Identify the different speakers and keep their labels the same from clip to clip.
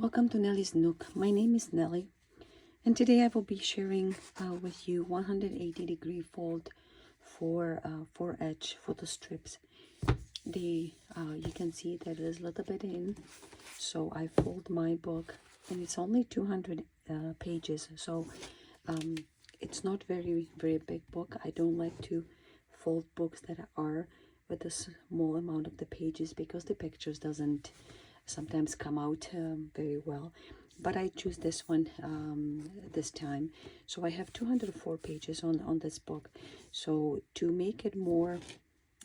Speaker 1: Welcome to Nelly's Nook. My name is Nelly, and today I will be sharing with you 180-degree fold for edge photo strips. You can see that there's a little bit in, so I fold my book, and it's only 200 pages, so it's not very big book. I don't like to fold books that are with a small amount of the pages because the pictures doesn't sometimes come out very well, but I choose this one this time. So I have 204 pages on this book. So to make it more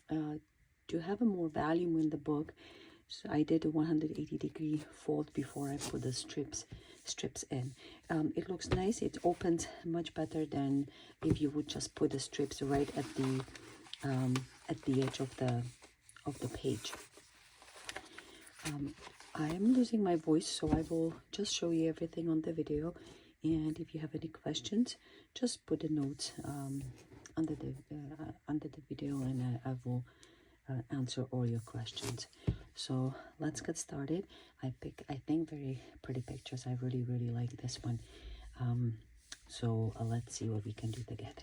Speaker 1: to have a more volume in the book, so I did a 180-degree fold before I put the strips in. It looks nice. It opens much better than if you would just put the strips right at the edge of the page. I am losing my voice, so I will just show you everything on the video, and if you have any questions, just put the notes under the video, and I will answer all your questions. So let's get started. I think very pretty pictures. I really like this one. So let's see what we can do together.